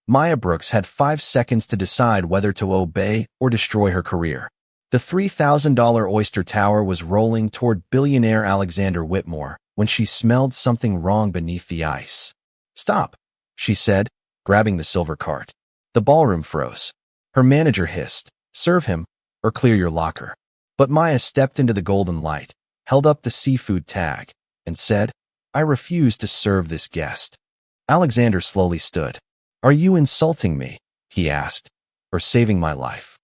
Maya Brooks had 5 seconds to decide whether to obey or destroy her career. The $3,000 oyster tower was rolling toward billionaire Alexander Whitmore when she smelled something wrong beneath the ice. "Stop," she said, grabbing the silver cart. The ballroom froze. Her manager hissed, "Serve him, or clear your locker." But Maya stepped into the golden light, held up the seafood tag, and said, "I refuse to serve this guest." Alexander slowly stood. "Are you insulting me?" he asked, "or saving my life?"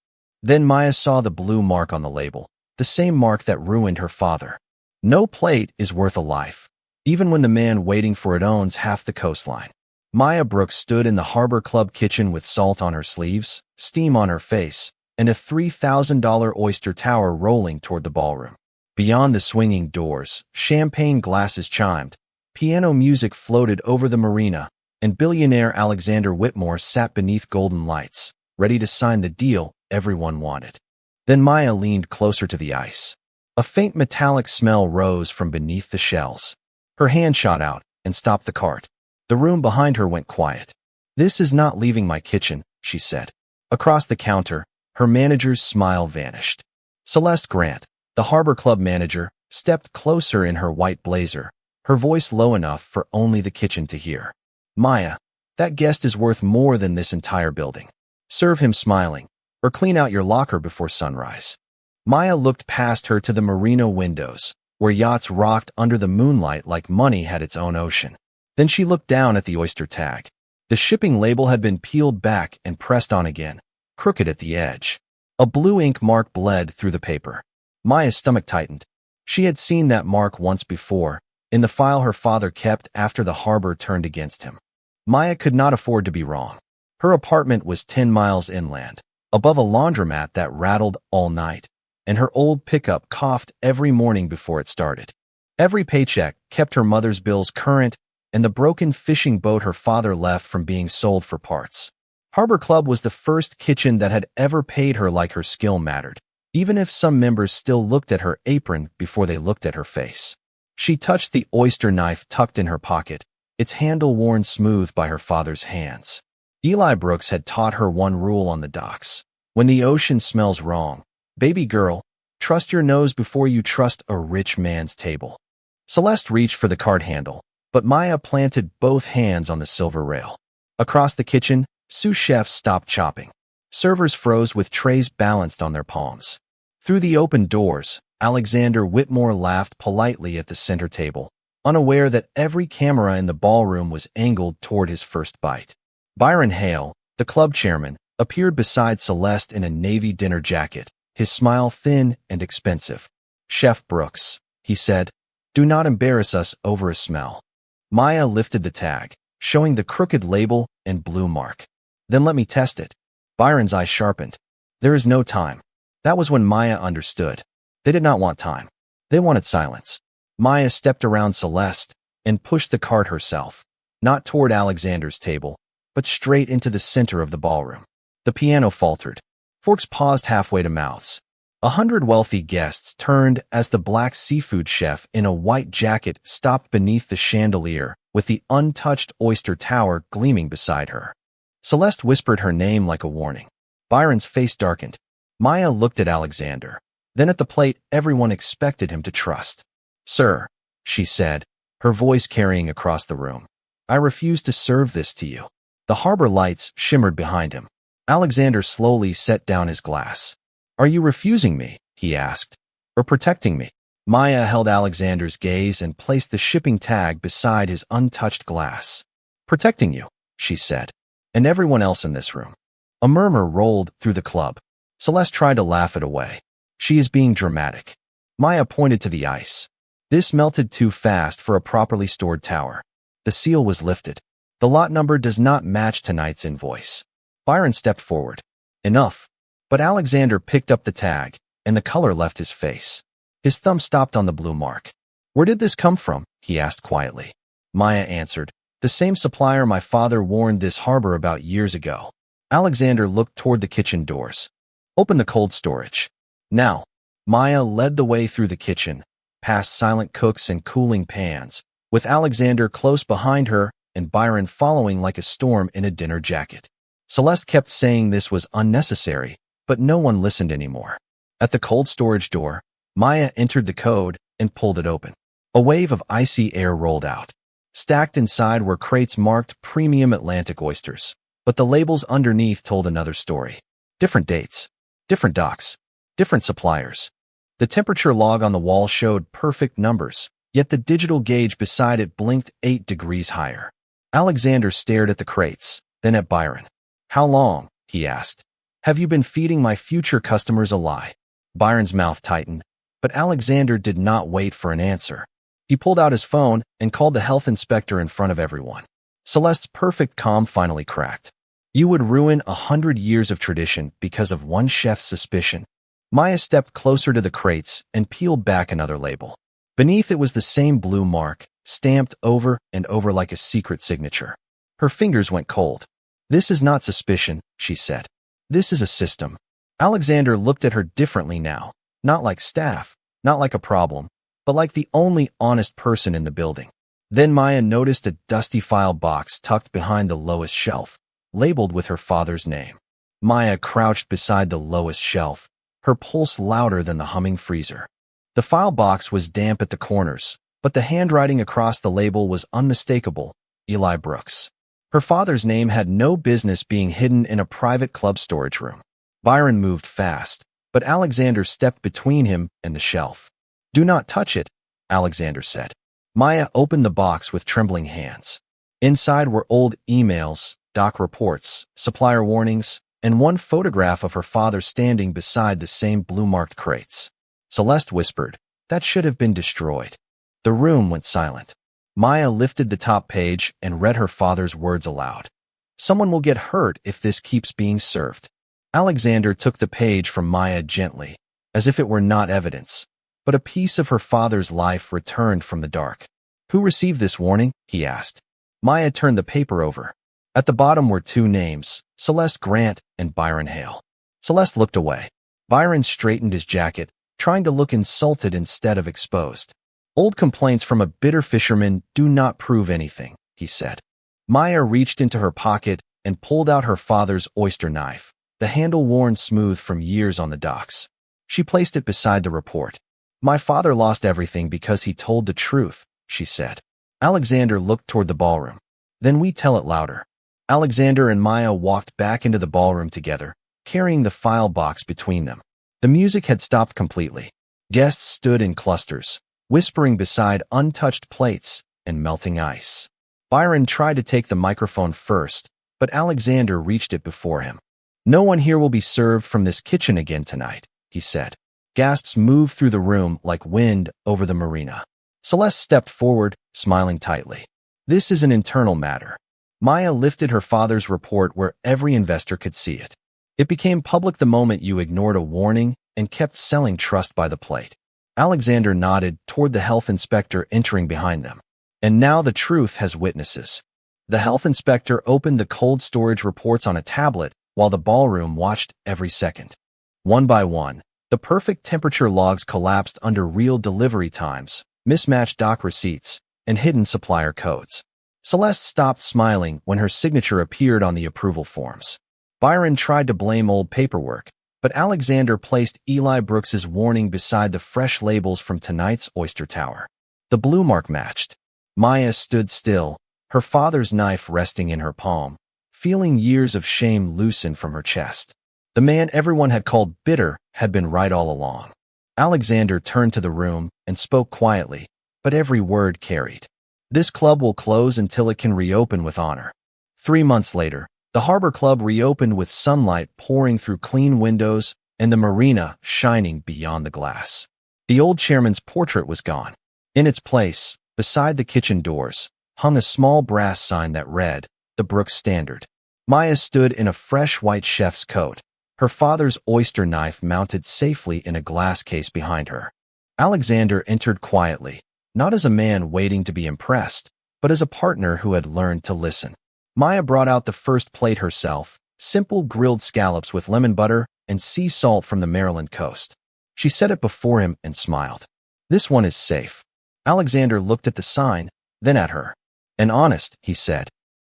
Then Maya saw the blue mark on the label, the same mark that ruined her father. No plate is worth a life, even when the man waiting for it owns half the coastline. Maya Brooks stood in the Harbor Club kitchen with salt on her sleeves, steam on her face, and a $3,000 oyster tower rolling toward the ballroom. Beyond the swinging doors, champagne glasses chimed, piano music floated over the marina, and billionaire Alexander Whitmore sat beneath golden lights, ready to sign the deal everyone wanted. Then Maya leaned closer to the ice. A faint metallic smell rose from beneath the shells. Her hand shot out and stopped the cart. The room behind her went quiet. "This is not leaving my kitchen," she said. Across the counter, her manager's smile vanished. Celeste Grant, the Harbor Club manager, stepped closer in her white blazer, her voice low enough for only the kitchen to hear. "Maya, that guest is worth more than this entire building. Serve him smiling, or clean out your locker before sunrise." Maya looked past her to the marina windows, where yachts rocked under the moonlight like money had its own ocean. Then she looked down at the oyster tag. The shipping label had been peeled back and pressed on again, crooked at the edge. A blue ink mark bled through the paper. Maya's stomach tightened. She had seen that mark once before, in the file her father kept after the harbor turned against him. Maya could not afford to be wrong. Her apartment was 10 miles inland, above a laundromat that rattled all night, and her old pickup coughed every morning before it started. Every paycheck kept her mother's bills current and the broken fishing boat her father left from being sold for parts. Harbor Club was the first kitchen that had ever paid her like her skill mattered, even if some members still looked at her apron before they looked at her face. She touched the oyster knife tucked in her pocket, its handle worn smooth by her father's hands. Eli Brooks had taught her one rule on the docks. When the ocean smells wrong, baby girl, trust your nose before you trust a rich man's table. Celeste reached for the cart handle, but Maya planted both hands on the silver rail. Across the kitchen, sous chefs stopped chopping. Servers froze with trays balanced on their palms. Through the open doors, Alexander Whitmore laughed politely at the center table, unaware that every camera in the ballroom was angled toward his first bite. Byron Hale, the club chairman, appeared beside Celeste in a navy dinner jacket, his smile thin and expensive. "Chef Brooks," he said, "do not embarrass us over a smell." Maya lifted the tag, showing the crooked label and blue mark. "Then let me test it." Byron's eyes sharpened. "There is no time." That was when Maya understood. They did not want time. They wanted silence. Maya stepped around Celeste and pushed the cart herself, not toward Alexander's table, but straight into the center of the ballroom. The piano faltered. Forks paused halfway to mouths. 100 wealthy guests turned as the black seafood chef in a white jacket stopped beneath the chandelier with the untouched oyster tower gleaming beside her. Celeste whispered her name like a warning. Byron's face darkened. Maya looked at Alexander, then at the plate everyone expected him to trust. "Sir," she said, her voice carrying across the room, "I refuse to serve this to you." The harbor lights shimmered behind him. Alexander slowly set down his glass. "Are you refusing me?" he asked, "or protecting me?" Maya held Alexander's gaze and placed the shipping tag beside his untouched glass. "Protecting you," she said, "and everyone else in this room." A murmur rolled through the club. Celeste tried to laugh it away. "She is being dramatic." Maya pointed to the ice. "This melted too fast for a properly stored tower." The seal was lifted. "The lot number does not match tonight's invoice." Byron stepped forward. "Enough." But Alexander picked up the tag, and the color left his face. His thumb stopped on the blue mark. "Where did this come from?" he asked quietly. Maya answered, "The same supplier my father warned this harbor about years ago." Alexander looked toward the kitchen doors. "Open the cold storage." Now. Maya led the way through the kitchen, past silent cooks and cooling pans, with Alexander close behind her and Byron following like a storm in a dinner jacket. Celeste kept saying this was unnecessary, but no one listened anymore. At the cold storage door, Maya entered the code and pulled it open. A wave of icy air rolled out. Stacked inside were crates marked premium Atlantic oysters, but the labels underneath told another story. Different dates, different docks, different suppliers. The temperature log on the wall showed perfect numbers, yet the digital gauge beside it blinked 8 degrees higher. Alexander stared at the crates, then at Byron. "How long?" he asked. "Have you been feeding my future customers a lie?" Byron's mouth tightened, but Alexander did not wait for an answer. He pulled out his phone and called the health inspector in front of everyone. Celeste's perfect calm finally cracked. "You would ruin 100 years of tradition because of one chef's suspicion." Maya stepped closer to the crates and peeled back another label. Beneath it was the same blue mark, stamped over and over like a secret signature. Her fingers went cold. "This is not suspicion," she said. "This is a system." Alexander looked at her differently now, not like staff, not like a problem, but like the only honest person in the building. Then Maya noticed a dusty file box tucked behind the lowest shelf, labeled with her father's name. Maya crouched beside the lowest shelf, her pulse louder than the humming freezer. The file box was damp at the corners, but the handwriting across the label was unmistakable: Eli Brooks. Her father's name had no business being hidden in a private club storage room. Byron moved fast, but Alexander stepped between him and the shelf. "Do not touch it," Alexander said. Maya opened the box with trembling hands. Inside were old emails, doc reports, supplier warnings, and one photograph of her father standing beside the same blue-marked crates. Celeste whispered, "That should have been destroyed." The room went silent. Maya lifted the top page and read her father's words aloud. "Someone will get hurt if this keeps being served." Alexander took the page from Maya gently, as if it were not evidence, but a piece of her father's life returned from the dark. "Who received this warning?" he asked. Maya turned the paper over. At the bottom were 2 names, Celeste Grant and Byron Hale. Celeste looked away. Byron straightened his jacket, trying to look insulted instead of exposed. "Old complaints from a bitter fisherman do not prove anything," he said. Maya reached into her pocket and pulled out her father's oyster knife, the handle worn smooth from years on the docks. She placed it beside the report. "My father lost everything because he told the truth," she said. Alexander looked toward the ballroom. "Then we tell it louder." Alexander and Maya walked back into the ballroom together, carrying the file box between them. The music had stopped completely. Guests stood in clusters, whispering beside untouched plates and melting ice. Byron tried to take the microphone first, but Alexander reached it before him. "No one here will be served from this kitchen again tonight," he said. Gasps moved through the room like wind over the marina. Celeste stepped forward, smiling tightly. "This is an internal matter." Maya lifted her father's report where every investor could see it. "It became public the moment you ignored a warning and kept selling trust by the plate." Alexander nodded toward the health inspector entering behind them. "And now the truth has witnesses." The health inspector opened the cold storage reports on a tablet while the ballroom watched every second. One by one, the perfect temperature logs collapsed under real delivery times, mismatched dock receipts, and hidden supplier codes. Celeste stopped smiling when her signature appeared on the approval forms. Byron tried to blame old paperwork, but Alexander placed Eli Brooks's warning beside the fresh labels from tonight's oyster tower. The blue mark matched. Maya stood still, her father's knife resting in her palm, feeling years of shame loosen from her chest. The man everyone had called bitter had been right all along. Alexander turned to the room and spoke quietly, but every word carried. "This club will close until it can reopen with honor." 3 months later, the Harbor Club reopened with sunlight pouring through clean windows and the marina shining beyond the glass. The old chairman's portrait was gone. In its place, beside the kitchen doors, hung a small brass sign that read, "The Brooks Standard." Maya stood in a fresh white chef's coat, her father's oyster knife mounted safely in a glass case behind her. Alexander entered quietly, not as a man waiting to be impressed, but as a partner who had learned to listen. Maya brought out the first plate herself, simple grilled scallops with lemon butter and sea salt from the Maryland coast. She set it before him and smiled. "This one is safe." Alexander looked at the sign, then at her. And honest, he said.